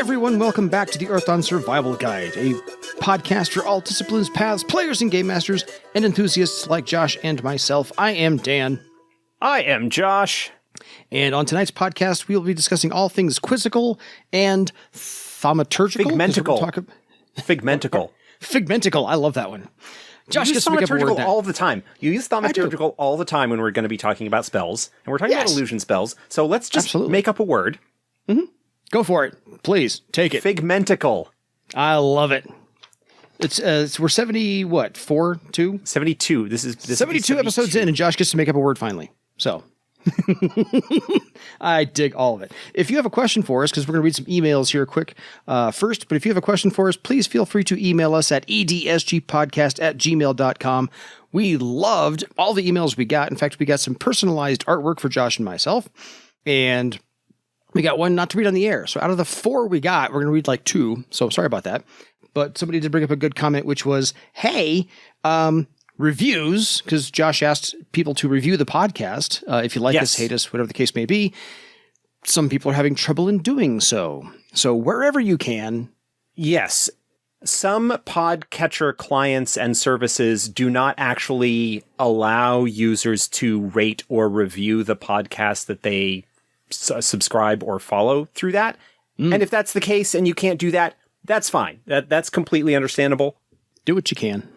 everyone, welcome back to the Earthdawn Survival Guide, a podcast for all disciplines, paths, players, and game masters, and enthusiasts like Josh and myself. I am Dan. I am Josh. And on tonight's podcast, we will be discussing all things quizzical and thaumaturgical. Figmentical. Figmentical. I love that one. Josh, you use thaumaturgical all the time. You use thaumaturgical all the time when we're going to be talking about spells, and we're talking about illusion spells. So let's just make up a word. Mm-hmm. Go for it. Please, take it. Figmentical. I love it. We're 70, what, 72. This is 72 episodes in, and Josh gets to make up a word finally. So, I dig all of it. If you have a question for us, because we're going to read some emails here quick first, but if you have a question for us, please feel free to email us at edsgpodcast@gmail.com. We loved all the emails we got. In fact, we got some personalized artwork for Josh and myself, and we got one not to read on the air. So out of the 4 we got, we're going to read like 2. So sorry about that. But somebody did bring up a good comment, which was, hey, reviews, because Josh asked people to review the podcast. If you like us, hate us, whatever the case may be. Some people are having trouble in doing so. So wherever you can. Yes. Some podcatcher clients and services do not actually allow users to rate or review the podcast that they subscribe or follow through that. And if that's the case and you can't do that, that's fine. That's completely understandable. Do what you can.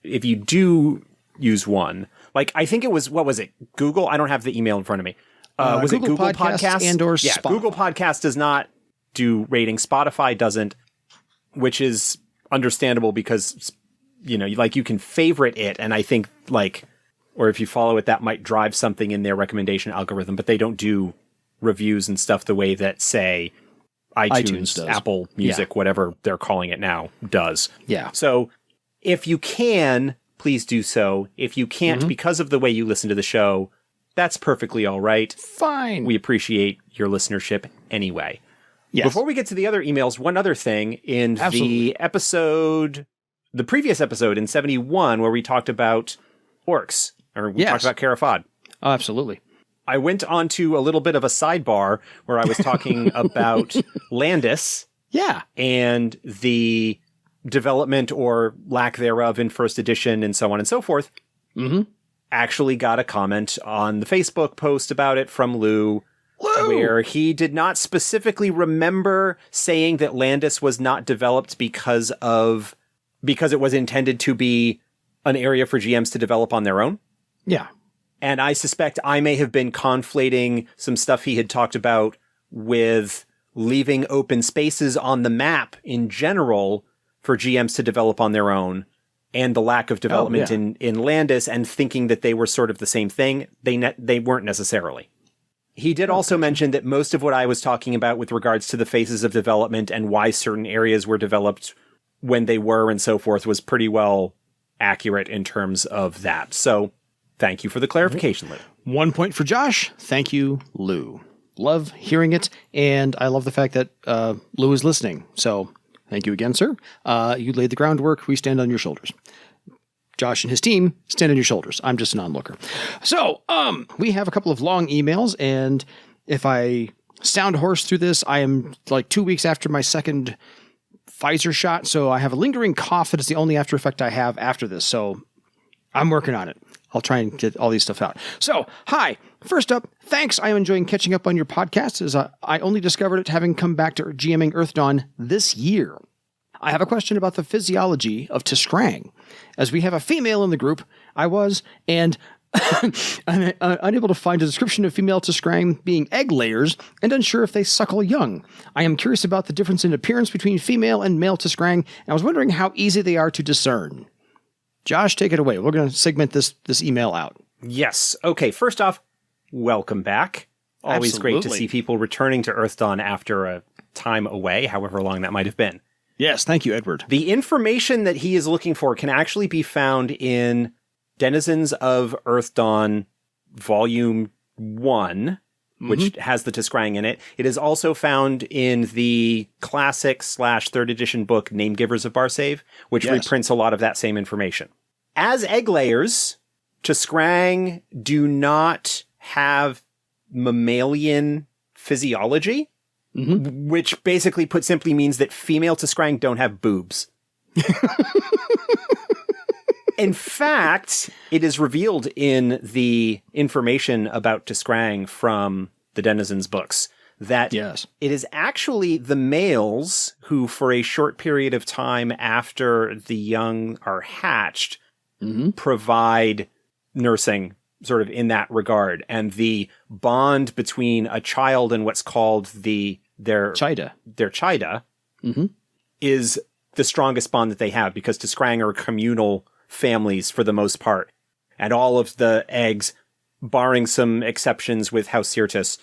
If you do use one, like I think it was, what was it? Google? I don't have the email in front of me. Was it Google Podcasts? And or Spotify. Google Podcast does not do ratings. Spotify doesn't, which is understandable because, you know, like you can favorite it. And I think or if you follow it, that might drive something in their recommendation algorithm, but they don't do reviews and stuff the way that, say, iTunes does. Apple Music, whatever they're calling it now, does. Yeah. So if you can, please do so. If you can't, because of the way you listen to the show, that's perfectly all right. Fine. We appreciate your listenership anyway. Yes. Before we get to the other emails, one other thing. In the previous episode in 71, where we talked about orcs, or we talked about Carafad. Oh, absolutely. I went on to a little bit of a sidebar where I was talking about Landis. Yeah. And the development or lack thereof in first edition and so on and so forth. Actually got a comment on the Facebook post about it from Lou, where he did not specifically remember saying that Landis was not developed because it was intended to be an area for GMs to develop on their own. Yeah. And I suspect I may have been conflating some stuff he had talked about with leaving open spaces on the map in general for GMs to develop on their own, and the lack of development in Landis, and thinking that they were sort of the same thing. They weren't necessarily. He did also mention that most of what I was talking about with regards to the phases of development and why certain areas were developed when they were and so forth was pretty well accurate in terms of that. So thank you for the clarification, Lou. 1 point for Josh. Thank you, Lou. Love hearing it, and I love the fact that Lou is listening. So thank you again, sir. You laid the groundwork. We stand on your shoulders. Josh and his team stand on your shoulders. I'm just an onlooker. So we have a couple of long emails, and if I sound hoarse through this, I am like 2 weeks after my second Pfizer shot, so I have a lingering cough that is the only after effect I have after this. So I'm working on it. I'll try and get all these stuff out. So, hi. First up, thanks. I am enjoying catching up on your podcast, as I only discovered it having come back to GMing Earthdawn this year. I have a question about the physiology of Tiskrang. As we have a female in the group, I was, and unable to find a description of female Tiskrang being egg layers, and unsure if they suckle young. I am curious about the difference in appearance between female and male Tiskrang, and I was wondering how easy they are to discern. Josh, take it away. We're going to segment this email out. Yes. Okay, first off, welcome back. Always great to see people returning to Earthdawn after a time away, however long that might have been. Yes, thank you, Edward. The information that he is looking for can actually be found in Denizens of Earthdawn Volume 1, which has the Tiskrang in it. It is also found in the classic / 3rd edition book, Name Givers of Barsave, which reprints a lot of that same information. As egg layers, Tiskrang do not have mammalian physiology. which basically put simply means that female Tiskrang don't have boobs. In fact, it is revealed in the information about Tiskrang from the Denizens books that it is actually the males who, for a short period of time after the young are hatched, provide nursing sort of in that regard. And the bond between a child and what's called their Chida is the strongest bond that they have, because Tiskrang are communal families for the most part. And all of the eggs, barring some exceptions with House Sirtis,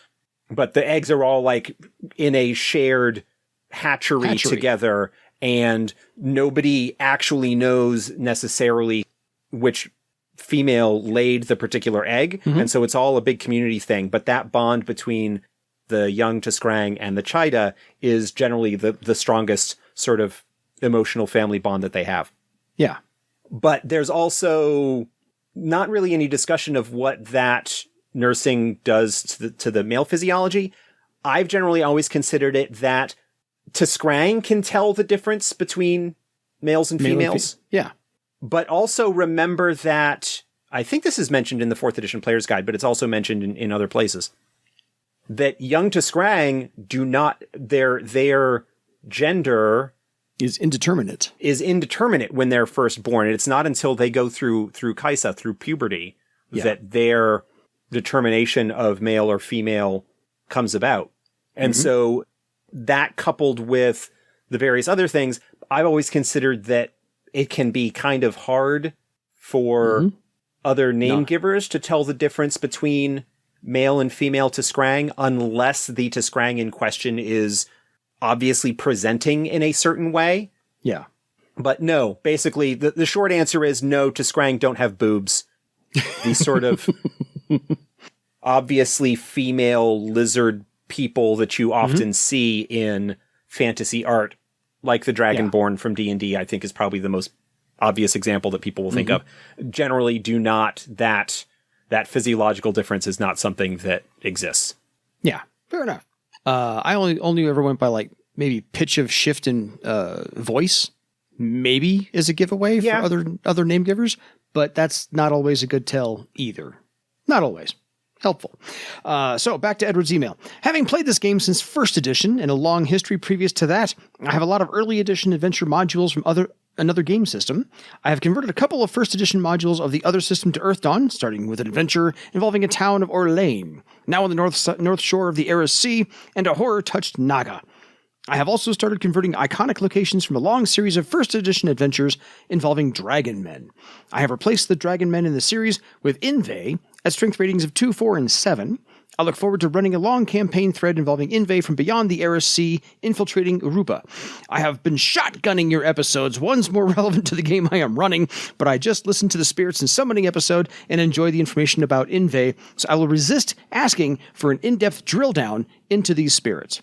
but the eggs are all like in a shared hatchery together, and nobody actually knows necessarily which female laid the particular egg. And so it's all a big community thing. But that bond between the young Tiskrang and the Chida is generally the strongest sort of emotional family bond that they have. Yeah. But there's also not really any discussion of what that nursing does to the male physiology. I've generally always considered it that Tiskrang can tell the difference between males and females. Yeah. But also remember that, I think this is mentioned in the 4th edition Player's Guide, but it's also mentioned in other places, that young Tiskrang do not, their gender is indeterminate when they're first born. And it's not until they go through Kaisa, through puberty, that their determination of male or female comes about. And so that, coupled with the various other things, I've always considered that it can be kind of hard for other name givers to tell the difference between male and female Tiskrang, unless the Tiskrang in question is obviously presenting in a certain way. Yeah. But no, basically the short answer is no, Tiskrang don't have boobs. These sort of obviously female lizard people that you often see in fantasy art, like the Dragonborn from D&D, I think is probably the most obvious example that people will think of. Generally do not, that physiological difference is not something that exists. Yeah, fair enough. I only ever went by like maybe pitch of shift in voice, maybe as a giveaway for other name givers, but that's not always a good tell either. Not always. Helpful. So back to Edward's email. Having played this game since 1st edition and a long history previous to that, I have a lot of early edition adventure modules from another game system. I have converted a couple of 1st edition modules of the other system to Earthdawn, starting with an adventure involving a town of Orlane, now on the north shore of the Eris Sea, and a horror-touched Naga. I have also started converting iconic locations from a long series of 1st edition adventures involving dragon men. I have replaced the dragon men in the series with Inve at strength ratings of 2, 4, and 7. I look forward to running a long campaign thread involving Inve from beyond the Eris Sea, infiltrating Urupa. I have been shotgunning your episodes, one's more relevant to the game I am running, but I just listened to the Spirits and Summoning episode and enjoy the information about Inve, so I will resist asking for an in-depth drill down into these spirits.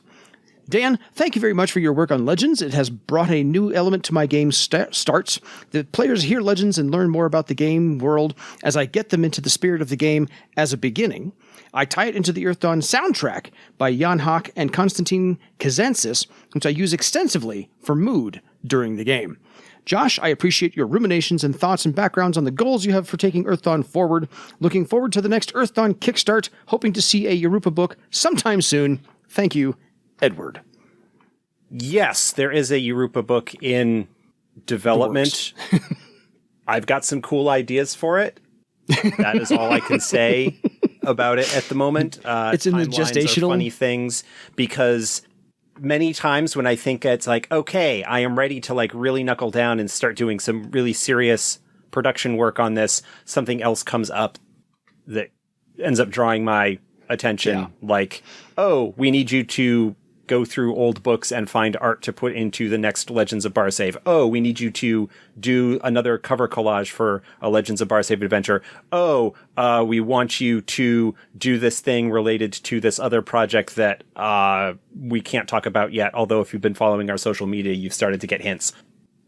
Dan, thank you very much for your work on Legends. It has brought a new element to my game starts. The players hear Legends and learn more about the game world as I get them into the spirit of the game as a beginning. I tie it into the Earthdawn soundtrack by Jan Hawk and Konstantin Kazantsis, which I use extensively for mood during the game. Josh, I appreciate your ruminations and thoughts and backgrounds on the goals you have for taking Earthdawn forward. Looking forward to the next Earthdawn Kickstart, hoping to see a Urupa book sometime soon. Thank you, Edward. Yes, there is a Urupa book in development. I've got some cool ideas for it. That is all I can say about it at the moment. It's in the gestational. Funny things, because many times when I think it's like, okay, I am ready to like really knuckle down and start doing some really serious production work on this, something else comes up that ends up drawing my attention. Yeah. Like, oh, we need you to go through old books and find art to put into the next Legends of Barsave. Oh, we need you to do another cover collage for a Legends of Barsave adventure. Oh, we want you to do this thing related to this other project that we can't talk about yet, although if you've been following our social media, you've started to get hints.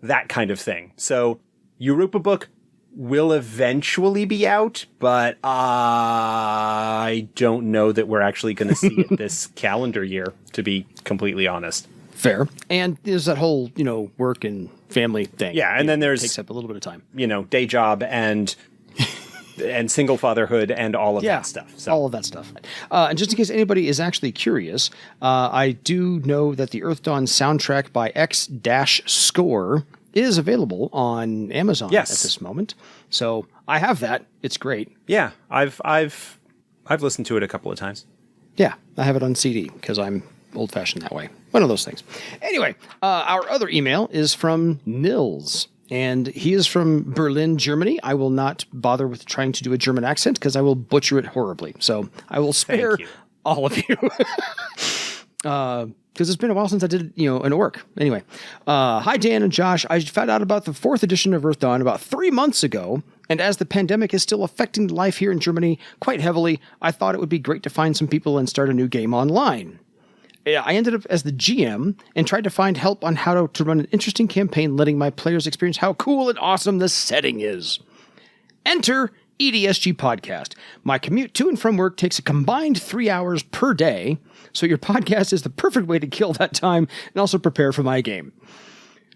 That kind of thing. So, Urupa book, will eventually be out, but I don't know that we're actually going to see it this calendar year, to be completely honest. Fair. And there's that whole, work and family thing. Yeah, and then there's... Takes up a little bit of time. Day job and single fatherhood and all of that stuff. So. All of that stuff. And just in case anybody is actually curious, I do know that the Earthdawn soundtrack by X-Score is available on Amazon at this moment. So I have that. It's great. Yeah, I've listened to it a couple of times. Yeah, I have it on CD because I'm old-fashioned that way. One of those things. Anyway, our other email is from Nils, and he is from Berlin, Germany. I will not bother with trying to do a German accent because I will butcher it horribly. So I will spare all of you. Because it's been a while since I did, an orc. Anyway, hi, Dan and Josh. I found out about the 4th edition of Earthdawn about 3 months ago, and as the pandemic is still affecting life here in Germany quite heavily, I thought it would be great to find some people and start a new game online. I ended up as the GM and tried to find help on how to run an interesting campaign, letting my players experience how cool and awesome the setting is. Enter EDSG Podcast. My commute to and from work takes a combined 3 hours per day, so your podcast is the perfect way to kill that time and also prepare for my game.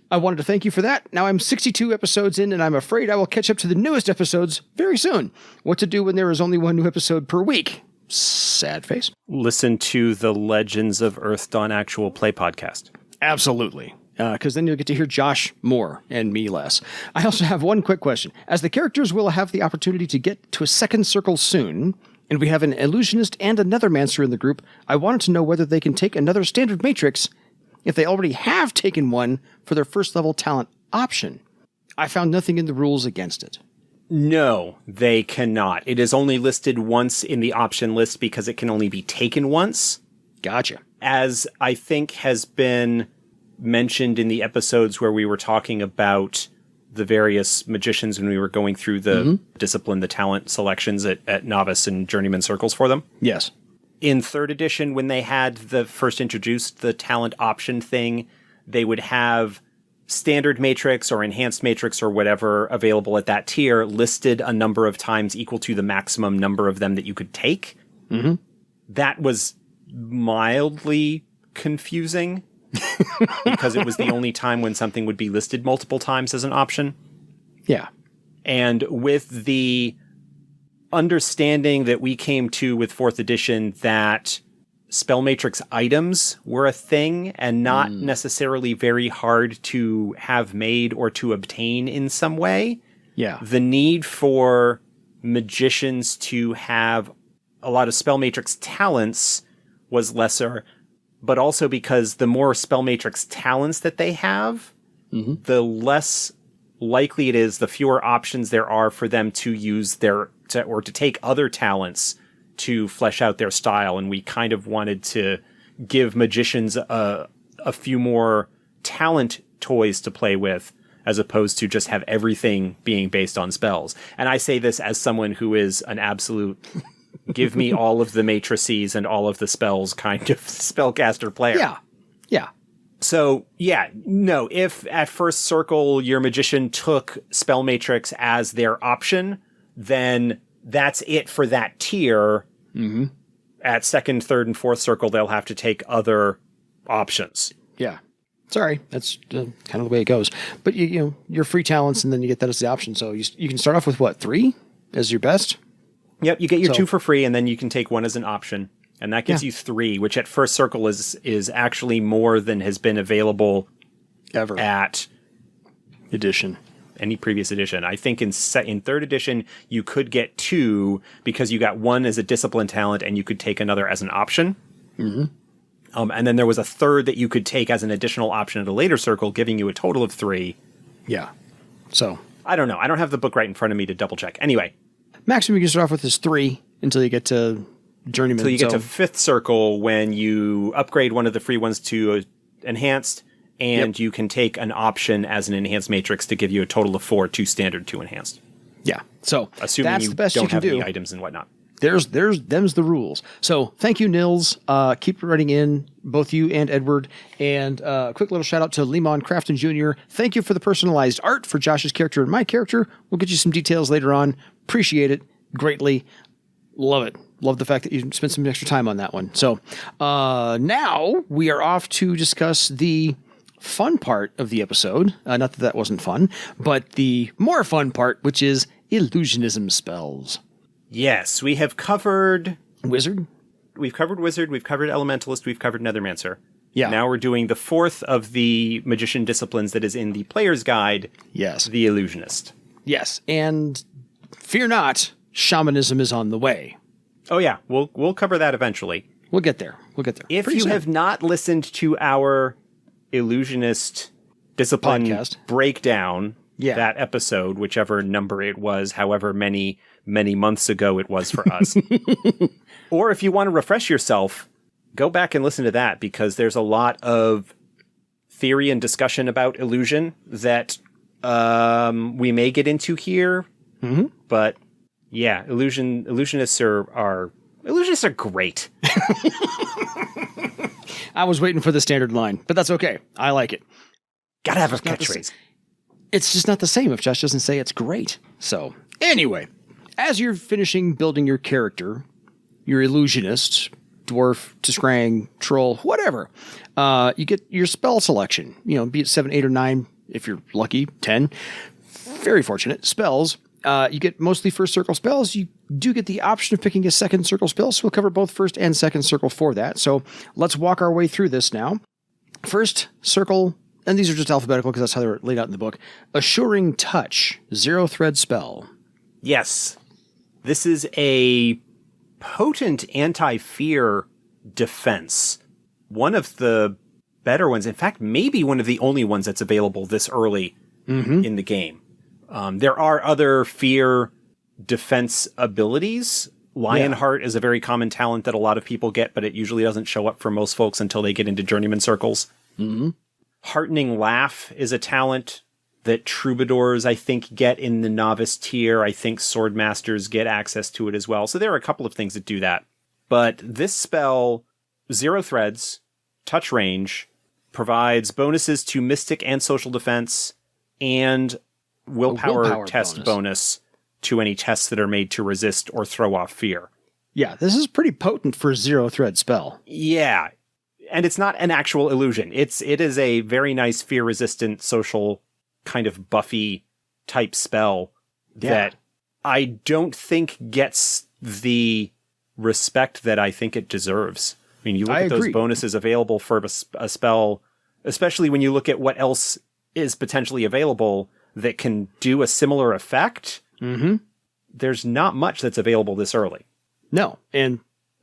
I wanted to thank you for that. Now I'm 62 episodes in, and I'm afraid I will catch up to the newest episodes very soon. What to do when there is only one new episode per week? Sad face. Listen to the Legends of Earthdawn actual play podcast. Absolutely. Because then you'll get to hear Josh more and me less. I also have one quick question. As the characters will have the opportunity to get to a second circle soon, and we have an illusionist and another mancer in the group, I wanted to know whether they can take another standard matrix if they already have taken one for their first level talent option. I found nothing in the rules against it. No, they cannot. It is only listed once in the option list because it can only be taken once. Gotcha. As I think has been mentioned in the episodes where we were talking about the various magicians when we were going through the discipline, the talent selections at novice and journeyman circles for them. Yes. In 3rd edition, when they had the first introduced the talent option thing, they would have standard matrix or enhanced matrix or whatever available at that tier listed a number of times equal to the maximum number of them that you could take. Mm-hmm. That was mildly confusing because it was the only time when something would be listed multiple times as an option. Yeah. And with the understanding that we came to with 4th edition that spell matrix items were a thing and not necessarily very hard to have made or to obtain in some way. Yeah. The need for magicians to have a lot of spell matrix talents was lesser, but also because the more spell matrix talents that they have, the less likely it is, the fewer options there are for them to use or to take other talents to flesh out their style. And we kind of wanted to give magicians a few more talent toys to play with, as opposed to just have everything being based on spells. And I say this as someone who is an absolute give me all of the matrices and all of the spells kind of spellcaster player. Yeah. Yeah. So, no, if at first circle your magician took spell matrix as their option, then that's it for that tier. Mm-hmm. At 2nd, 3rd, and 4th circle, they'll have to take other options. Yeah. Sorry, that's kind of the way it goes. But your free talents, and then you get that as the option. So you can start off with what, 3 as your best? Yep, you get your 2 for free, and then you can take 1 as an option, and that gives you 3, which at first circle is actually more than has been available ever at any previous edition. I think in 3rd edition, you could get 2 because you got 1 as a discipline talent and you could take another as an option. Mm-hmm. And then there was a 3rd that you could take as an additional option at a later circle, giving you a total of 3. Yeah. So. I don't know. I don't have the book right in front of me to double check. Anyway. Maximum you can start off with is 3 until you get to journeyman. Until you get to 5th circle when you upgrade one of the free ones to enhanced. And you can take an option as an enhanced matrix to give you a total of 4, 2 standard, 2 enhanced. Yeah. So assuming that's you the best don't you can have do. any items and whatnot. them's the rules. So thank you, Nils. Keep writing in, both you and Edward. And a quick little shout out to Lemon Crafton Jr. Thank you for the personalized art for Josh's character and my character. We'll get you some details later on. Appreciate it greatly. Love it. Love the fact that you spent some extra time on that one. So now we are off to discuss the fun part of the episode. Not that wasn't fun, but the more fun part, which is illusionism spells. Yes, we have covered Wizard. We've covered Wizard, we've covered Elementalist, we've covered Nethermancer. Yeah. Now we're doing the fourth of the magician disciplines that is in the player's guide. Yes. The Illusionist. Yes, and fear not, shamanism is on the way. Oh yeah, we'll cover that eventually. We'll get there. If you have not listened to our Illusionist Discipline podcast breakdown, that episode, whichever number it was, however many months ago it was for us, or if you want to refresh yourself, go back and listen to that, because there's a lot of theory and discussion about illusion that we may get into here. Mm-hmm. But yeah, illusionists are great. I was waiting for the standard line, but that's okay. I like it. Gotta have a catchphrase. It's just not the same if Josh doesn't say it's great. So anyway, as you're finishing building your character, your illusionist, dwarf, Tiskrang, troll, whatever, you get your spell selection. Be it 7, 8, or 9 if you're lucky, 10. Very fortunate. Spells. You get mostly first circle spells. You do get the option of picking a second circle spell, so we'll cover both first and second circle for that. So let's walk our way through this now. First circle, and these are just alphabetical because that's how they're laid out in the book. Assuring Touch, 0-thread spell. Yes. This is a potent anti-fear defense. One of the better ones. In fact, maybe one of the only ones that's available this early in the game. There are other fear defense abilities. Lionheart is a very common talent that a lot of people get, but it usually doesn't show up for most folks until they get into journeyman circles. Mm-hmm. Heartening Laugh is a talent that troubadours, I think, get in the novice tier. I think swordmasters get access to it as well. So there are a couple of things that do that. But this spell, 0 threads, touch range, provides bonuses to mystic and social defense, and willpower test bonus to any tests that are made to resist or throw off fear. Yeah, this is pretty potent for a 0-thread spell. Yeah, and it's not an actual illusion. It is a very nice fear-resistant social kind of Buffy type spell that I don't think gets the respect that I think it deserves. I mean, you look at those bonuses available for a spell, especially when you look at what else is potentially available that can do a similar effect. Mm-hmm. There's not much that's available this early. No, and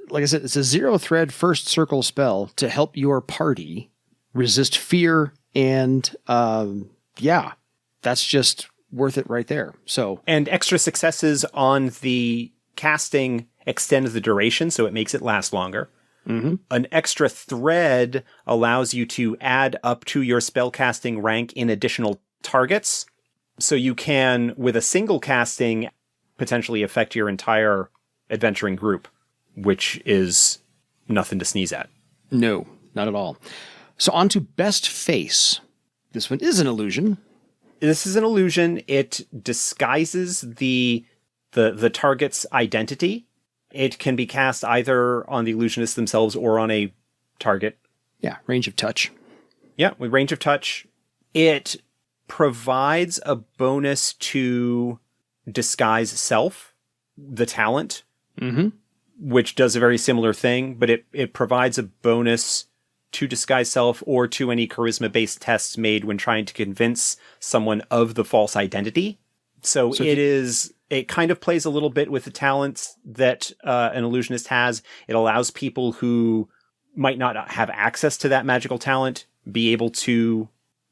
like I said, it's a 0-thread first circle spell to help your party resist fear, and that's just worth it right there. So, and extra successes on the casting extend the duration, so it makes it last longer. Mm-hmm. An extra thread allows you to add up to your spellcasting rank in additional targets. So you can, with a single casting, potentially affect your entire adventuring group, which is nothing to sneeze at. No, not at all. So on to Best Face. This one is an illusion. This is an illusion. It disguises the target's identity. It can be cast either on the illusionists themselves or on a target. Yeah, range of touch. Yeah, with range of touch. It provides a bonus to disguise self, the talent, which does a very similar thing, but it provides a bonus to disguise self or to any charisma-based tests made when trying to convince someone of the false identity. So it kind of plays a little bit with the talents that an illusionist has. It allows people who might not have access to that magical talent be able to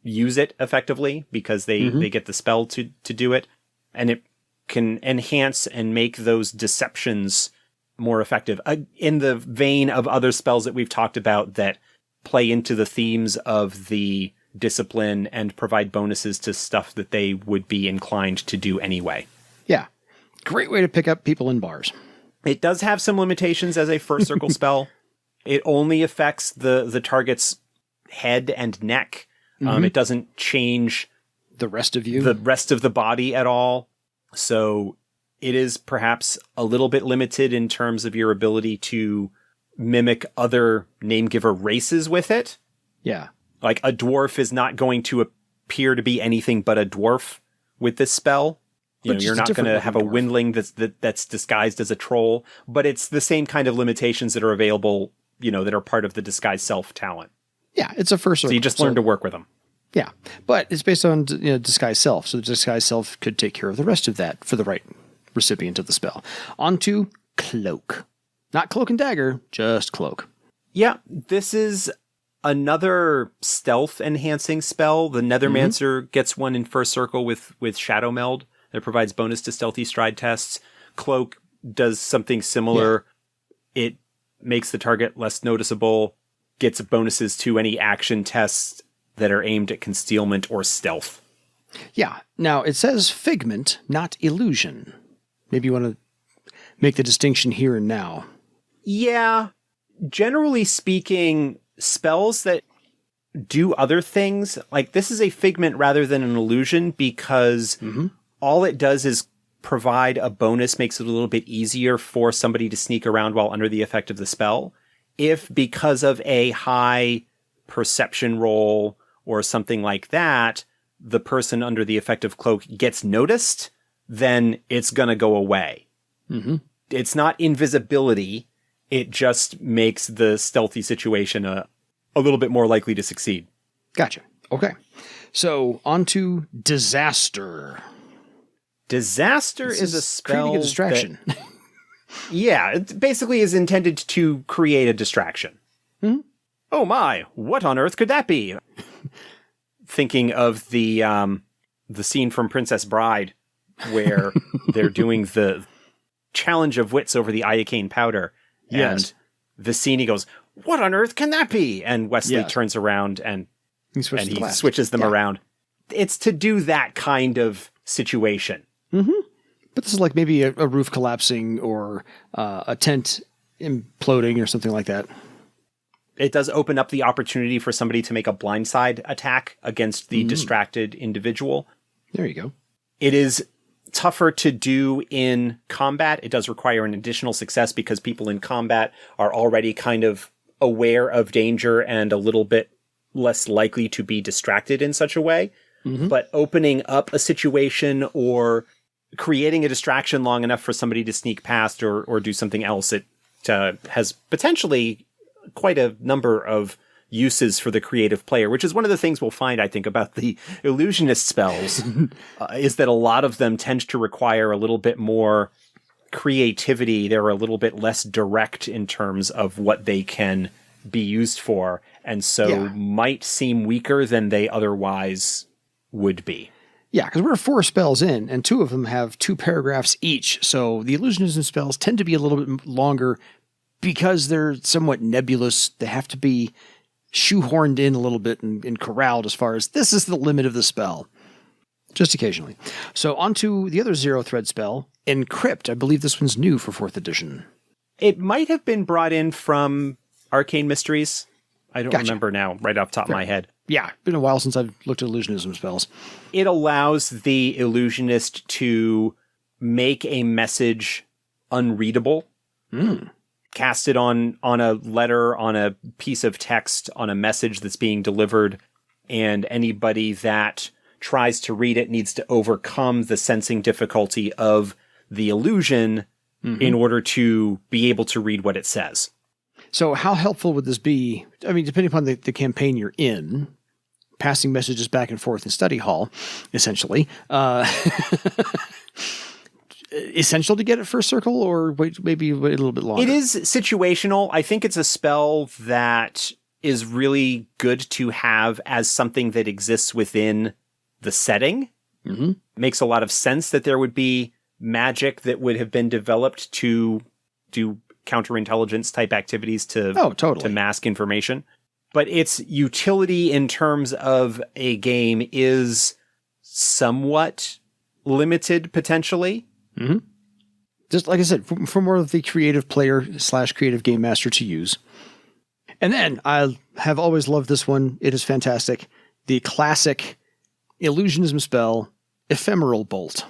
use it effectively because they get the spell to do it. And it can enhance and make those deceptions more effective in the vein of other spells that we've talked about that play into the themes of the discipline and provide bonuses to stuff that they would be inclined to do anyway. Yeah. Great way to pick up people in bars. It does have some limitations as a first circle spell. It only affects the target's head and neck. It doesn't change The rest of you? the rest of the body at all. So it is perhaps a little bit limited in terms of your ability to mimic other name-giver races with it. Yeah. Like a dwarf is not going to appear to be anything but a dwarf with this spell. You're not going to have a windling that's disguised as a troll, but it's the same kind of limitations that are available, that are part of the disguise self talent. Yeah, it's a first circle. So you just learn to work with them. Yeah, but it's based on disguise self, so the disguise self could take care of the rest of that for the right recipient of the spell. On to Cloak. Not Cloak and Dagger, just Cloak. Yeah, this is another stealth enhancing spell. The Nethermancer gets one in first circle with Shadow Meld that provides bonus to stealthy stride tests. Cloak does something similar. Yeah. It makes the target less noticeable, gets bonuses to any action tests that are aimed at concealment or stealth. Yeah. Now, it says Figment, not Illusion. Maybe you want to make the distinction here and now. Yeah. Generally speaking, spells that do other things, like this is a Figment rather than an illusion because all it does is provide a bonus, makes it a little bit easier for somebody to sneak around while under the effect of the spell. If because of a high perception roll or something like that, the person under the effect of Cloak gets noticed, then it's going to go away. It's not invisibility. It just makes the stealthy situation a little bit more likely to succeed. Gotcha. Okay. So, on to Disaster. Disaster is a spell creating a distraction. Yeah, it basically is intended to create a distraction. Oh my, what on earth could that be? Thinking of the scene from Princess Bride where they're doing the challenge of wits over the iocane powder. Yes. And Vicini goes, what on earth can that be? And Wesley turns around and he switches them around. It's to do that kind of situation. But this is like maybe a roof collapsing or a tent imploding or something like that. It does open up the opportunity for somebody to make a blindside attack against the distracted individual. There you go. It is tougher to do in combat. It does require an additional success because people in combat are already kind of aware of danger and a little bit less likely to be distracted in such a way. But opening up a situation or creating a distraction long enough for somebody to sneak past or do something else, it has potentially quite a number of uses for the creative player, which is one of the things we'll find, I think, about the illusionist spells, is that a lot of them tend to require a little bit more creativity. They're a little bit less direct in terms of what they can be used for, and so might seem weaker than they otherwise would be. Yeah, because we're 4 spells in, and 2 of them have 2 paragraphs each, so the illusionism spells tend to be a little bit longer because they're somewhat nebulous. They have to be shoehorned in a little bit and corralled as far as this is the limit of the spell. Just occasionally. So on to the other 0-thread spell, Encrypt. I believe this one's new for 4th edition. It might have been brought in from Arcane Mysteries. I don't remember now, right off the top of my head. Yeah, been a while since I've looked at illusionism spells. It allows the illusionist to make a message unreadable. Cast it on a letter, on a piece of text, on a message that's being delivered, and anybody that tries to read it needs to overcome the sensing difficulty of the illusion in order to be able to read what it says. So how helpful would this be? I mean, depending upon the campaign you're in, passing messages back and forth in study hall, essentially. Essential to get it first circle, or maybe wait a little bit longer? It is situational. I think it's a spell that is really good to have as something that exists within the setting. Makes a lot of sense that there would be magic that would have been developed to do counterintelligence type activities to mask information. But its utility in terms of a game is somewhat limited potentially. Just like I said, for more of the creative player / creative game master to use. And then I have always loved this one. It is fantastic. The classic illusionism spell, Ephemeral Bolt.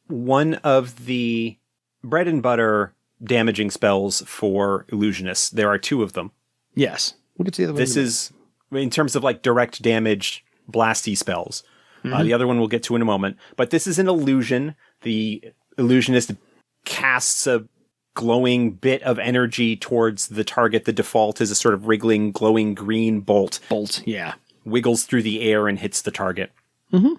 One of the bread and butter damaging spells for illusionists. There are 2 of them. Yes. We'll get to the other one. This is, in terms of like direct damage, blasty spells. The other one we'll get to in a moment. But this is an illusion. The illusionist casts a glowing bit of energy towards the target. The default is a sort of wriggling, glowing green bolt. Yeah. Wiggles through the air and hits the target. Mm-hmm.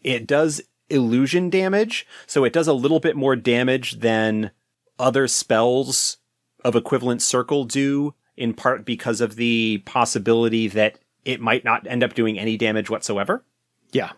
It does illusion damage, so it does a little bit more damage than other spells of equivalent circle do, in part because of the possibility that it might not end up doing any damage whatsoever. Yeah.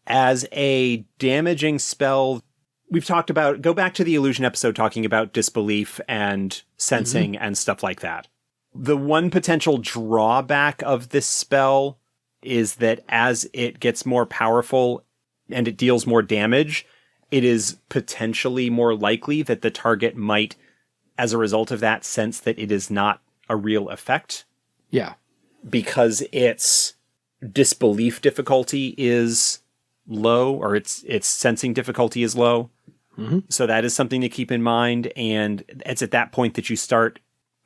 As a damaging spell, we've talked about, go back to the illusion episode talking about disbelief and sensing and stuff like that. The one potential drawback of this spell is that as it gets more powerful and it deals more damage, it is potentially more likely that the target might, as a result of that, sense that it is not a real effect. Yeah. Because its disbelief difficulty is low, or its sensing difficulty is low. So that is something to keep in mind. And it's at that point that you start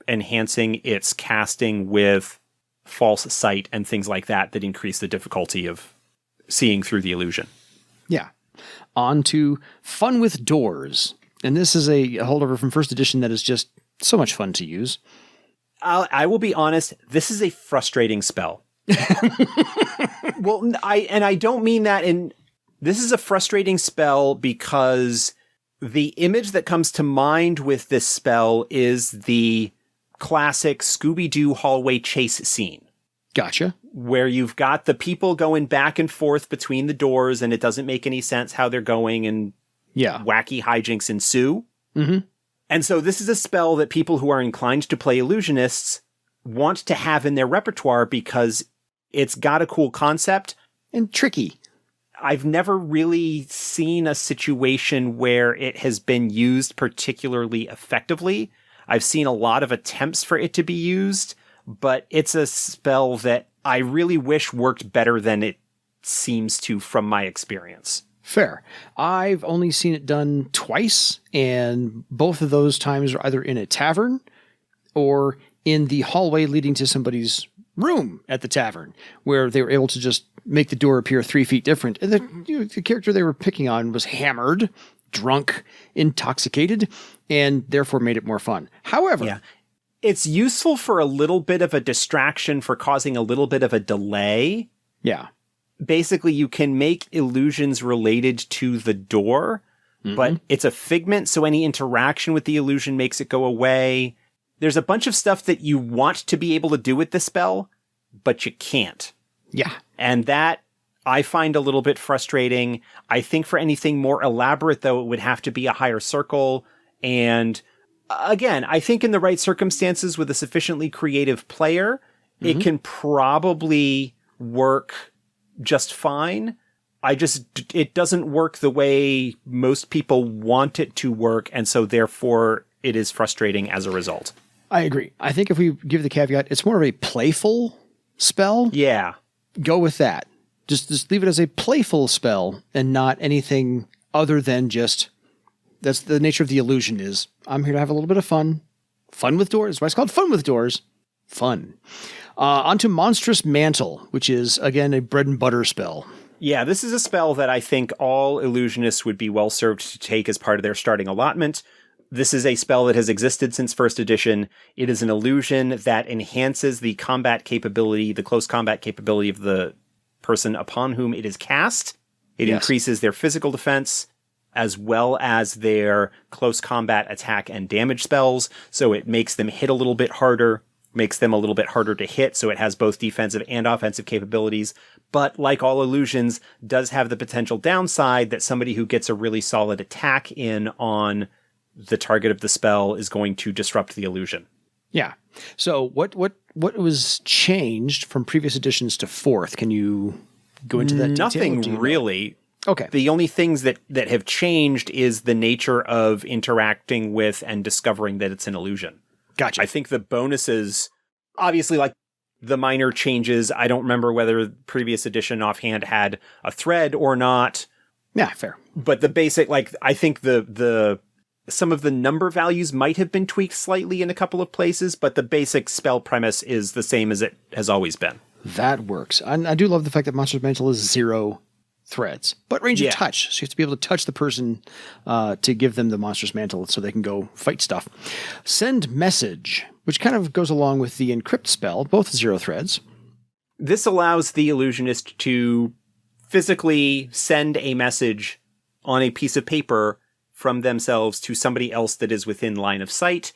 enhancing its casting with false sight and things like that increase the difficulty of seeing through the illusion. Yeah. On to Fun with Doors. And this is a holdover from first edition that is just so much fun to use. I will be honest, this is a frustrating spell. Well, I don't mean that in... This is a frustrating spell because the image that comes to mind with this spell is the classic Scooby-Doo hallway chase scene. Gotcha. Where you've got the people going back and forth between the doors and it doesn't make any sense how they're going and wacky hijinks ensue. Mm-hmm. And so this is a spell that people who are inclined to play illusionists want to have in their repertoire because it's got a cool concept. And tricky. I've never really seen a situation where it has been used particularly effectively. I've seen a lot of attempts for it to be used, but it's a spell that I really wish worked better than it seems to from my experience. Fair. I've only seen it done twice, and both of those times are either in a tavern or in the hallway leading to somebody's room at the tavern, where they were able to just make the door appear 3 feet different. And the character they were picking on was hammered, drunk, intoxicated, and therefore made it more fun. However, it's useful for a little bit of a distraction, for causing a little bit of a delay. Yeah. Basically, you can make illusions related to the door, but it's a figment, so any interaction with the illusion makes it go away. There's a bunch of stuff that you want to be able to do with the spell, but you can't. Yeah. And that I find a little bit frustrating. I think for anything more elaborate, though, it would have to be a higher circle. And again, I think in the right circumstances with a sufficiently creative player, it can probably work just fine. It doesn't work the way most people want it to work. And so therefore it is frustrating as a result. I agree. I think if we give the caveat, it's more of a playful spell. Yeah. Go with that. Just leave it as a playful spell and not anything other than just, that's the nature of the illusion is, I'm here to have a little bit of fun. Fun with doors. That's why it's called Fun with Doors. Fun. Onto Monstrous Mantle, which is, again, a bread and butter spell. Yeah, this is a spell that I think all illusionists would be well served to take as part of their starting allotment. This is a spell that has existed since first edition. It is an illusion that enhances the combat capability, the close combat capability of the person upon whom it is cast. It increases their physical defense as well as their close combat attack and damage spells. So it makes them hit a little bit harder, makes them a little bit harder to hit. So it has both defensive and offensive capabilities. But like all illusions, does have the potential downside that somebody who gets a really solid attack in on the target of the spell is going to disrupt the illusion. Yeah. So what was changed from previous editions to fourth? Can you go into that detail? Nothing really. Okay. The only things that have changed is the nature of interacting with and discovering that it's an illusion. Gotcha. I think the bonuses, obviously, like the minor changes, I don't remember whether the previous edition offhand had a thread or not. Yeah, fair. But the basic, like, I think the some of the number values might have been tweaked slightly in a couple of places, but the basic spell premise is the same as it has always been. That works. I do love the fact that Monster's Mantle is 0 threads, but range of touch. So you have to be able to touch the person to give them the Monster's Mantle so they can go fight stuff. Send Message, which kind of goes along with the Encrypt spell, both 0 threads. This allows the illusionist to physically send a message on a piece of paper from themselves to somebody else that is within line of sight.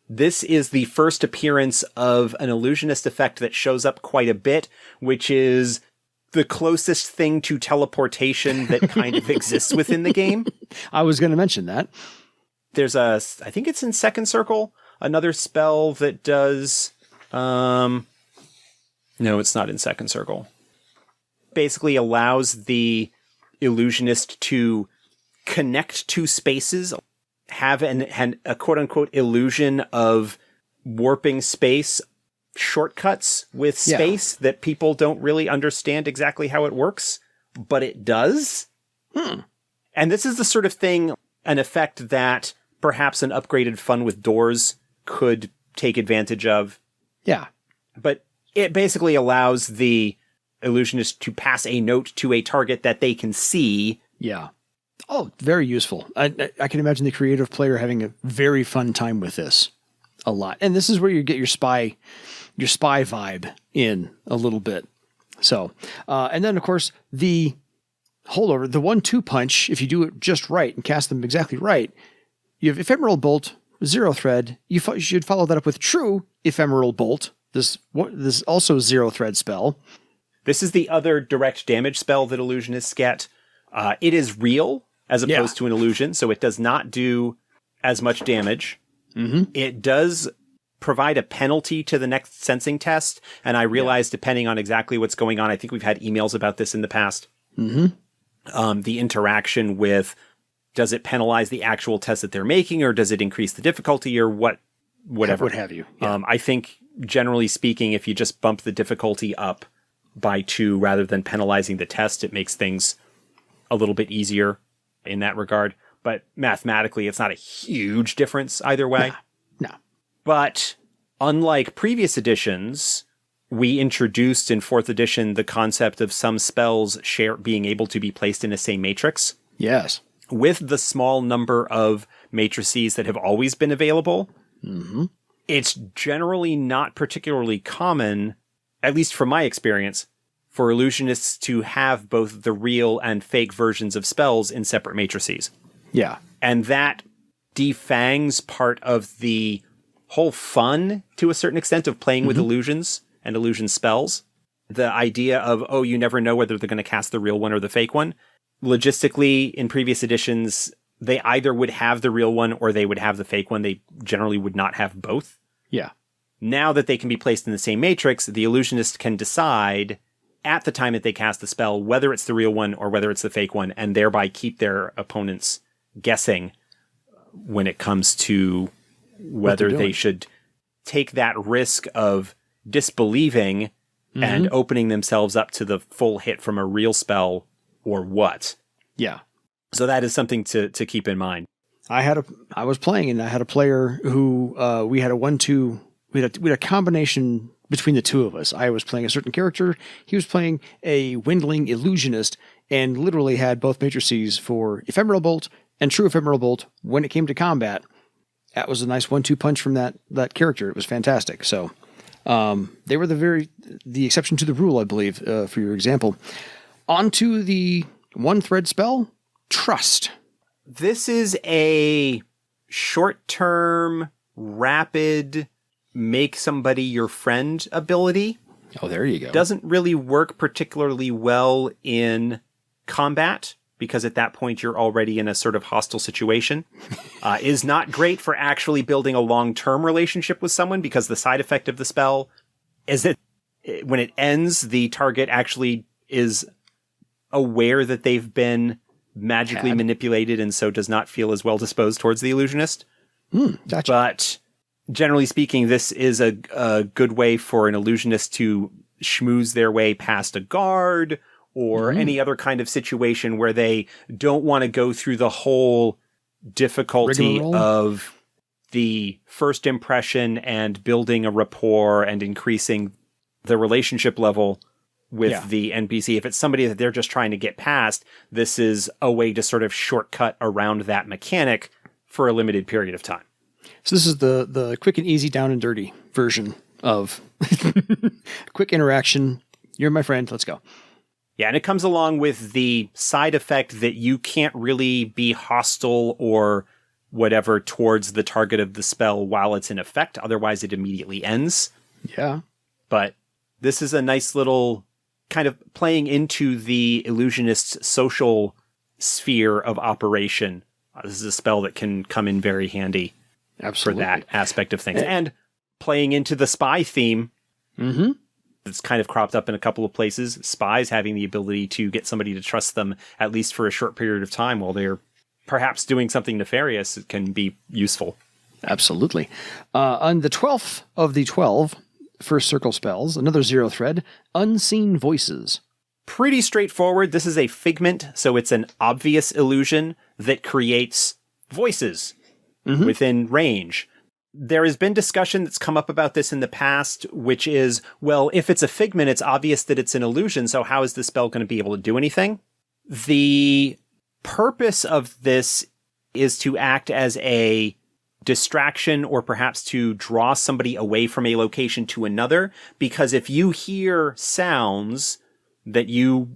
This is the first appearance of an illusionist effect that shows up quite a bit, which is the closest thing to teleportation that kind of exists within the game. I was going to mention that. There's I think it's in Second Circle, another spell that does, no, it's not in Second Circle. Basically allows the illusionist to connect to spaces, have a quote-unquote illusion of warping space shortcuts with space that people don't really understand exactly how it works, but it does. And this is the sort of thing, an effect that perhaps an upgraded Fun with Doors could take advantage of. Yeah. But it basically allows the illusionist to pass a note to a target that they can see. Yeah. Oh, very useful. I can imagine the creative player having a very fun time with this a lot. And this is where you get your spy vibe in a little bit. So, and then of course the holdover, the 1-2 punch, if you do it just right and cast them exactly right, you have Ephemeral Bolt, 0 thread. You should follow that up with True Ephemeral Bolt. This also 0 thread spell. This is the other direct damage spell that illusionists get. It is real as opposed to an illusion, so it does not do as much damage. Mm-hmm. It does provide a penalty to the next sensing test, and I realize depending on exactly what's going on, I think we've had emails about this in the past. Mm-hmm. The interaction with, does it penalize the actual test that they're making, or does it increase the difficulty, or whatever. What have you. Yeah. I think, generally speaking, if you just bump the difficulty up by 2 rather than penalizing the test, it makes things a little bit easier in that regard. But mathematically, it's not a huge difference either way. No. But unlike previous editions, we introduced in 4th edition the concept of some spells being able to be placed in the same matrix. Yes. With the small number of matrices that have always been available, it's generally not particularly common, at least from my experience, for illusionists to have both the real and fake versions of spells in separate matrices. Yeah. And that defangs part of the whole fun, to a certain extent, of playing with illusions and illusion spells. The idea of, you never know whether they're going to cast the real one or the fake one. Logistically, in previous editions, they either would have the real one or they would have the fake one. They generally would not have both. Yeah. Now that they can be placed in the same matrix, the illusionist can decide at the time that they cast the spell whether it's the real one or whether it's the fake one, and thereby keep their opponents guessing when it comes to whether they should take that risk of disbelieving and opening themselves up to the full hit from a real spell or what. Yeah. So that is something to keep in mind. I was playing and I had a player who we had a 1-2. We had a combination between the two of us. I was playing a certain character. He was playing a windling illusionist, and literally had both matrices for Ephemeral Bolt and True Ephemeral Bolt when it came to combat. That was a nice 1-2 punch from that character. It was fantastic. So they were the exception to the rule, I believe, for your example. On to the 1-thread spell, Trust. This is a short-term, rapid, make somebody your friend ability. Oh, there you go. Doesn't really work particularly well in combat, because at that point you're already in a sort of hostile situation. Is not great for actually building a long-term relationship with someone, because the side effect of the spell is that when it ends, the target actually is aware that they've been magically manipulated and so does not feel as well disposed towards the illusionist. Gotcha. But generally speaking, this is a good way for an illusionist to schmooze their way past a guard or any other kind of situation where they don't want to go through the whole difficulty Rigmarole? of the first impression and building a rapport and increasing the relationship level with the NPC. If it's somebody that they're just trying to get past, this is a way to sort of shortcut around that mechanic for a limited period of time. So this is the quick and easy, down and dirty version of quick interaction. You're my friend. Let's go. Yeah, and it comes along with the side effect that you can't really be hostile or whatever towards the target of the spell while it's in effect. Otherwise, it immediately ends. Yeah. But this is a nice little kind of playing into the illusionist's social sphere of operation. This is a spell that can come in very handy Absolutely. for that aspect of things. And playing into the spy theme, it's kind of cropped up in a couple of places. Spies having the ability to get somebody to trust them, at least for a short period of time while they're perhaps doing something nefarious, it can be useful. Absolutely. On the 12th of the 12 first circle spells, another 0 thread, Unseen Voices. Pretty straightforward. This is a Figment, so it's an obvious illusion that creates voices within range. There has been discussion that's come up about this in the past, which is, well, if it's a Figment, it's obvious that it's an illusion, so how is the spell going to be able to do anything? The purpose of this is to act as a distraction or perhaps to draw somebody away from a location to another, because if you hear sounds that you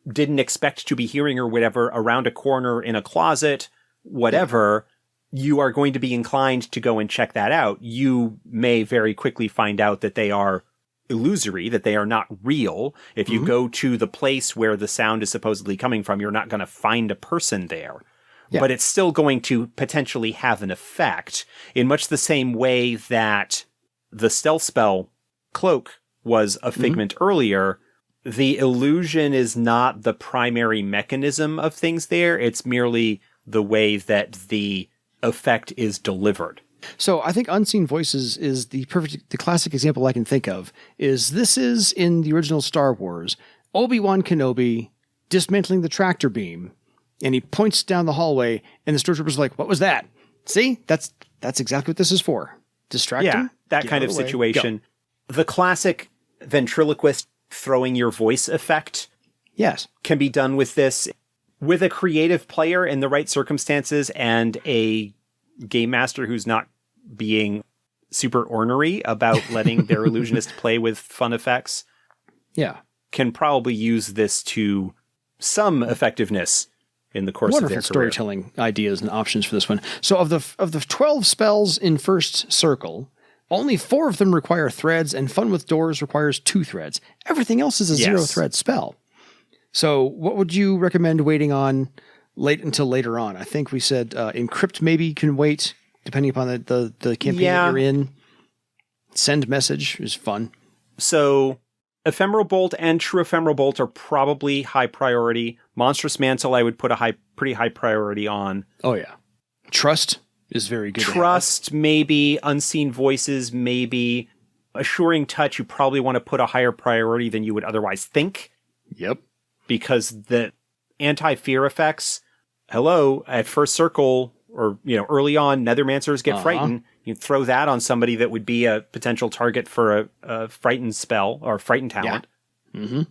didn't expect to be hearing or whatever around a corner, in a closet, whatever, you are going to be inclined to go and check that out. You may very quickly find out that they are illusory, that they are not real. If you go to the place where the sound is supposedly coming from, you're not going to find a person there. Yeah. But it's still going to potentially have an effect in much the same way that the stealth spell Cloak was a Figment earlier. The illusion is not the primary mechanism of things there. It's merely the way that the effect is delivered. So I think Unseen Voices is the classic example I can think of. This is in the original Star Wars, Obi-Wan Kenobi dismantling the tractor beam, and he points down the hallway, and the stormtroopers are like, "What was that?" See, that's exactly what this is for. Distract him. That get kind out of the way, situation. go. The classic ventriloquist throwing your voice effect Yes. can be done with this. With a creative player in the right circumstances and a game master who's not being super ornery about letting their illusionist play with fun effects, can probably use this to some effectiveness in the course of their career. Wonderful storytelling ideas and options for this one. So of the 12 spells in first circle, only 4 of them require threads, and Fun with Doors requires 2 threads. Everything else is a 0 thread spell. So what would you recommend waiting on until later on? I think we said Encrypt maybe can wait, depending upon the campaign that you're in. Send Message is fun. So Ephemeral Bolt and True Ephemeral Bolt are probably high priority. Monstrous Mantle I would put a pretty high priority on. Oh yeah. Trust is very good. Trust, maybe. Unseen Voices, maybe. Assuring Touch, you probably want to put a higher priority than you would otherwise think. Yep. Because the anti-fear effects, at first circle, or, early on, Nethermancers get frightened. You throw that on somebody that would be a potential target for a frightened spell, or frightened talent. Yeah. Mm-hmm.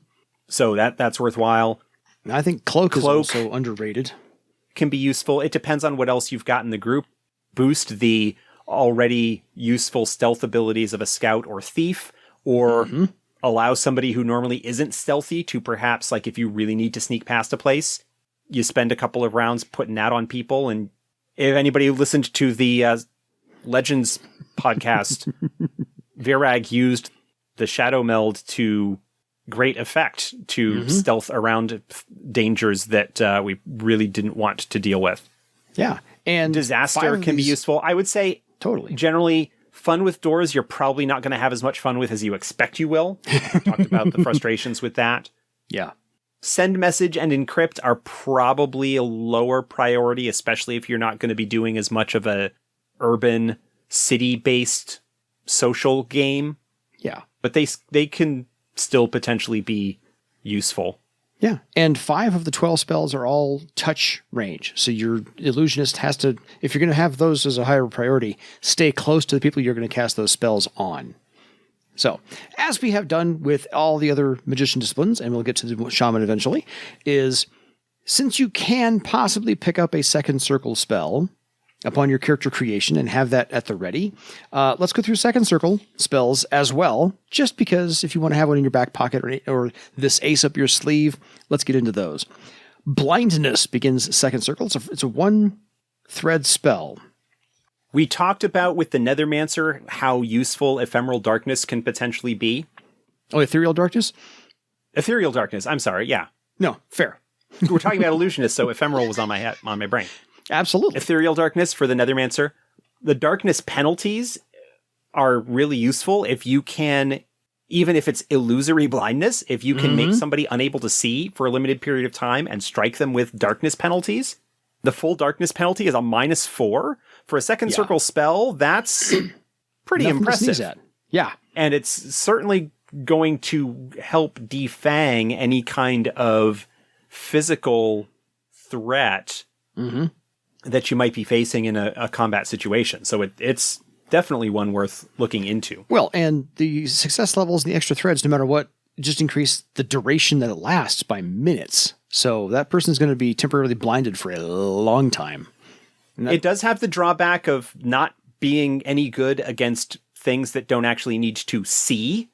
So that's worthwhile. I think Cloak is also underrated. Can be useful. It depends on what else you've got in the group. Boost the already useful stealth abilities of a scout or thief, or allow somebody who normally isn't stealthy to perhaps, like if you really need to sneak past a place, you spend a couple of rounds putting that on people. And if anybody listened to the Legends podcast, Virag used the Shadow Meld to great effect to stealth around dangers that we really didn't want to deal with. Yeah. And Disaster can be useful. I would say totally. Generally, Fun with Doors, you're probably not going to have as much fun with as you expect you will. We talked about the frustrations with that. Yeah. Send message and encrypt are probably a lower priority, especially if you're not going to be doing as much of a urban city-based social game. Yeah. But they can still potentially be useful. Yeah. And 5 of the 12 spells are all touch range. So your illusionist has to, if you're going to have those as a higher priority, stay close to the people you're going to cast those spells on. So, as we have done with all the other magician disciplines, and we'll get to the shaman eventually, is since you can possibly pick up a second circle spell upon your character creation and have that at the ready, let's go through second circle spells as well, just because if you want to have one in your back pocket or this ace up your sleeve, let's get into those. Blindness begins second circle. It's a 1-thread spell. We talked about with the Nethermancer how useful Ephemeral Darkness can potentially be. Oh, Ethereal Darkness? Ethereal Darkness, I'm sorry, yeah. No, fair. We're talking about Illusionist, so Ephemeral was on my brain. Absolutely. Ethereal Darkness for the Nethermancer. The darkness penalties are really useful if you can, even if it's illusory blindness, if you can make somebody unable to see for a limited period of time and strike them with darkness penalties. The full darkness penalty is a -4. For a second circle spell, that's pretty impressive. Yeah. And it's certainly going to help defang any kind of physical threat that you might be facing in a combat situation. So it's definitely one worth looking into. Well, and the success levels and the extra threads, no matter what, just increase the duration that it lasts by minutes. So that person's going to be temporarily blinded for a long time. It does have the drawback of not being any good against things that don't actually need to see,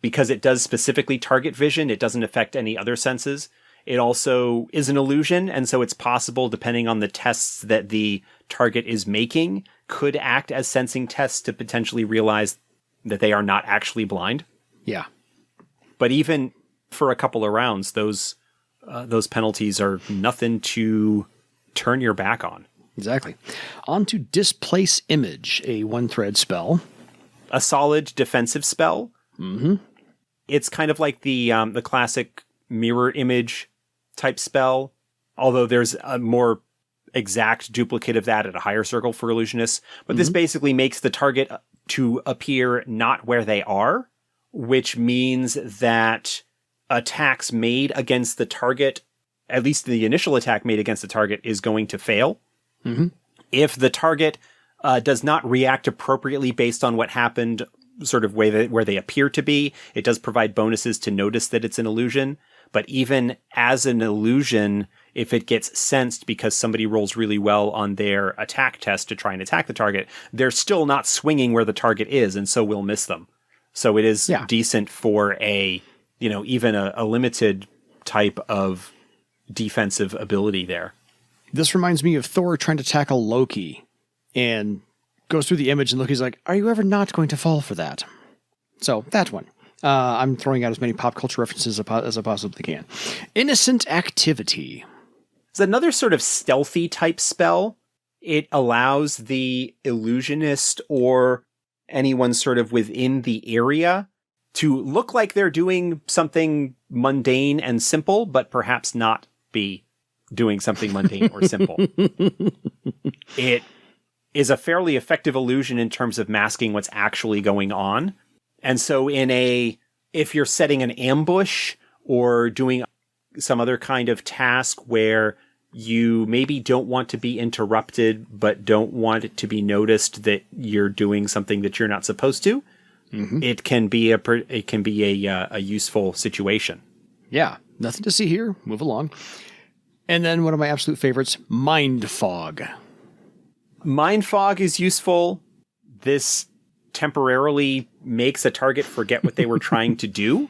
because it does specifically target vision. It doesn't affect any other senses. It also is an illusion, and so it's possible, depending on the tests that the target is making, could act as sensing tests to potentially realize that they are not actually blind. Yeah. But even for a couple of rounds, those penalties are nothing to turn your back on. Exactly. On to Displace Image, a 1-thread spell. A solid defensive spell. It's kind of like the classic mirror image type spell, although there's a more exact duplicate of that at a higher circle for illusionists. But this basically makes the target to appear not where they are, which means that attacks made against the target, at least the initial attack made against the target, is going to fail. If the target does not react appropriately based on what happened, sort of where they appear to be, it does provide bonuses to notice that it's an illusion. But even as an illusion, if it gets sensed because somebody rolls really well on their attack test to try and attack the target, they're still not swinging where the target is, and so we'll miss them. So it is decent for even a limited type of defensive ability there. This reminds me of Thor trying to tackle Loki and goes through the image and Loki's like, are you ever not going to fall for that? So that one. I'm throwing out as many pop culture references as I possibly can. Innocent Activity. It's another sort of stealthy type spell. It allows the illusionist or anyone sort of within the area to look like they're doing something mundane and simple, but perhaps not be doing something mundane or simple. It is a fairly effective illusion in terms of masking what's actually going on. And so if you're setting an ambush or doing some other kind of task where you maybe don't want to be interrupted, but don't want it to be noticed that you're doing something that you're not supposed to, it can be a useful situation. Yeah, nothing to see here. Move along. And then one of my absolute favorites, Mind Fog. Mind Fog is useful. This temporarily makes a target forget what they were trying to do.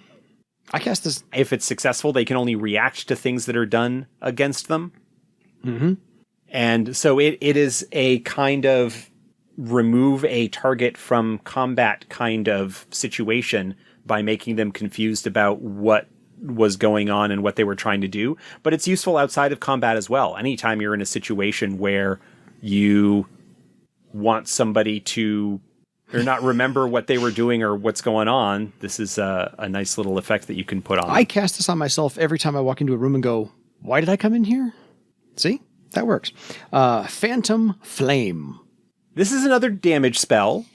I cast this. If it's successful, they can only react to things that are done against them. And so it is a kind of remove a target from combat kind of situation by making them confused about what was going on and what they were trying to do. But it's useful outside of combat as well. Anytime you're in a situation where you want somebody to or not remember what they were doing or what's going on, this is a nice little effect that you can put on. I cast this on myself every time I walk into a room and go, why did I come in here? See? That works. Phantom Flame. This is another damage spell.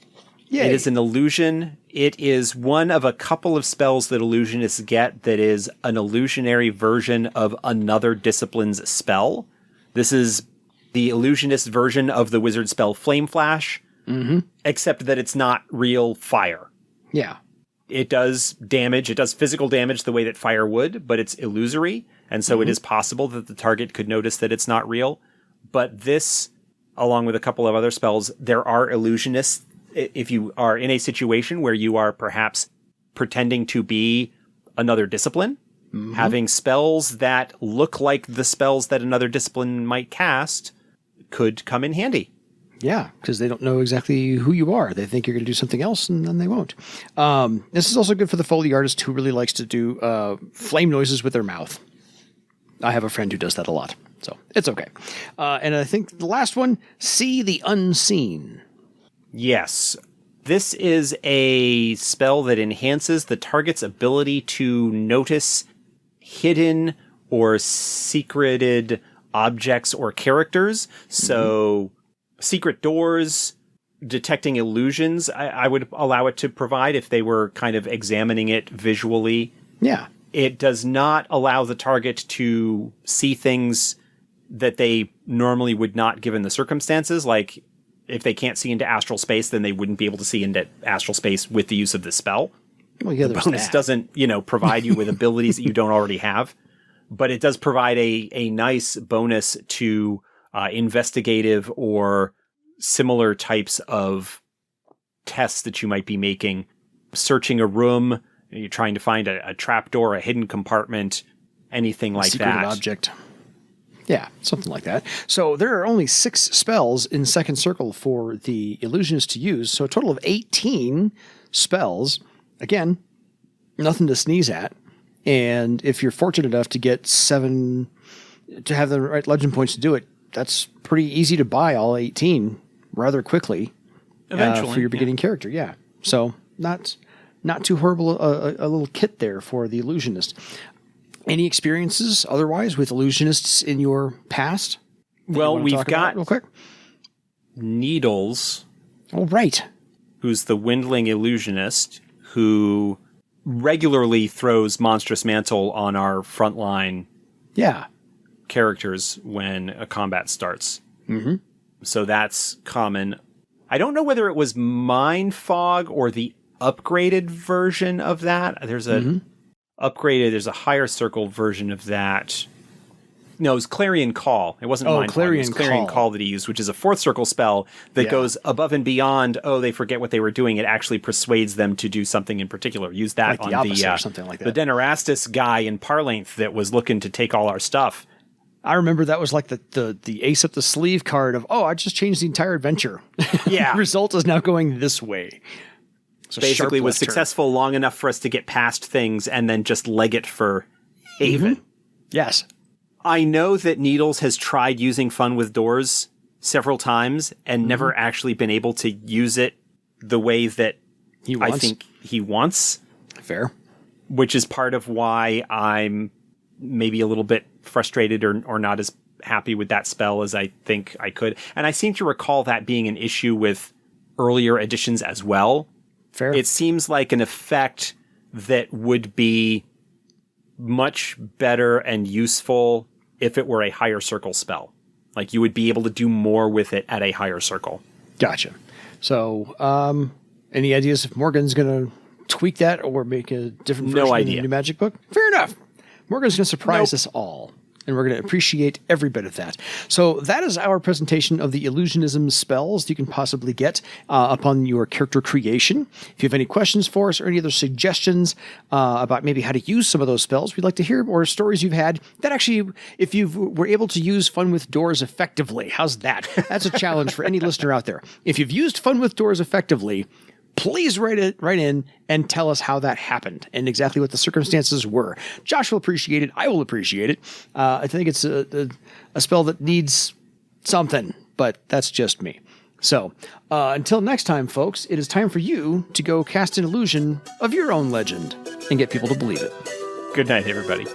Yay. It is an illusion. It is one of a couple of spells that illusionists get that is an illusionary version of another discipline's spell. This is the illusionist version of the wizard spell Flame Flash, except that it's not real fire. Yeah. It does damage. It does physical damage the way that fire would, but it's illusory. And so it is possible that the target could notice that it's not real. But this, along with a couple of other spells, there are illusionists. If you are in a situation where you are perhaps pretending to be another discipline, having spells that look like the spells that another discipline might cast could come in handy. Yeah, because they don't know exactly who you are. They think you're going to do something else, and then they won't. This is also good for the Foley artist who really likes to do flame noises with their mouth. I have a friend who does that a lot, so it's okay. And I think the last one, See the Unseen. Yes. This is a spell that enhances the target's ability to notice hidden or secreted objects or characters. So secret doors, detecting illusions, I would allow it to provide if they were kind of examining it visually. Yeah. It does not allow the target to see things that they normally would not given the circumstances. Like if they can't see into astral space, then they wouldn't be able to see into astral space with the use of this spell. Well, yeah, the bonus doesn't, provide you with abilities that you don't already have, but it does provide a nice bonus to investigative or similar types of tests that you might be making. Searching a room, you're trying to find a trapdoor, a hidden compartment, anything like secreted that. Object. Yeah, something like that. So there are only 6 spells in second circle for the illusionist to use, so a total of 18 spells. Again, nothing to sneeze at. And if you're fortunate enough to get 7, to have the right legend points to do it, that's pretty easy to buy all 18 rather quickly. Eventually, for your beginning character, yeah. So not too horrible a little kit there for the illusionist. Any experiences otherwise with illusionists in your past? Well, we've got real quick. Needles. Oh, right. Who's the windling illusionist who regularly throws Monstrous Mantle on our frontline characters when a combat starts. Mm-hmm. So that's common. I don't know whether it was Mind Fog or the upgraded version of that. There's a there's a higher circle version of that. No, it was Clarion Call. It wasn't Mind Fog. It was Clarion Call that he used, which is a 4th circle spell that goes above and beyond, they forget what they were doing. It actually persuades them to do something in particular. Use that like on the or something like that. The Denerastus guy in Parlength that was looking to take all our stuff. I remember that was like the ace up the sleeve card of, I just changed the entire adventure. Yeah. The result is now going this way. So basically was successful long enough for us to get past things and then just leg it for Haven. Yes. I know that Needles has tried using Fun with Doors several times and never actually been able to use it the way that I think he wants. Fair. Which is part of why I'm maybe a little bit frustrated or not as happy with that spell as I think I could. And I seem to recall that being an issue with earlier editions as well. Fair. It seems like an effect that would be much better and useful if it were a higher circle spell. Like you would be able to do more with it at a higher circle. Gotcha. So, any ideas if Morgan's going to tweak that or make a different version of the new magic book? Fair enough. Morgan's going to surprise us all. And we're going to appreciate every bit of that. So that is our presentation of the illusionism spells you can possibly get upon your character creation. If you have any questions for us or any other suggestions about maybe how to use some of those spells, we'd like to hear, or stories you've had that actually, if you were able to use Fun with Doors effectively, how's that? That's a challenge for any listener out there. If you've used Fun with Doors effectively, please write in and tell us how that happened and exactly what the circumstances were. Josh will appreciate it. I will appreciate it. I think it's a spell that needs something, but that's just me. So, until next time, folks, it is time for you to go cast an illusion of your own legend and get people to believe it. Good night, everybody.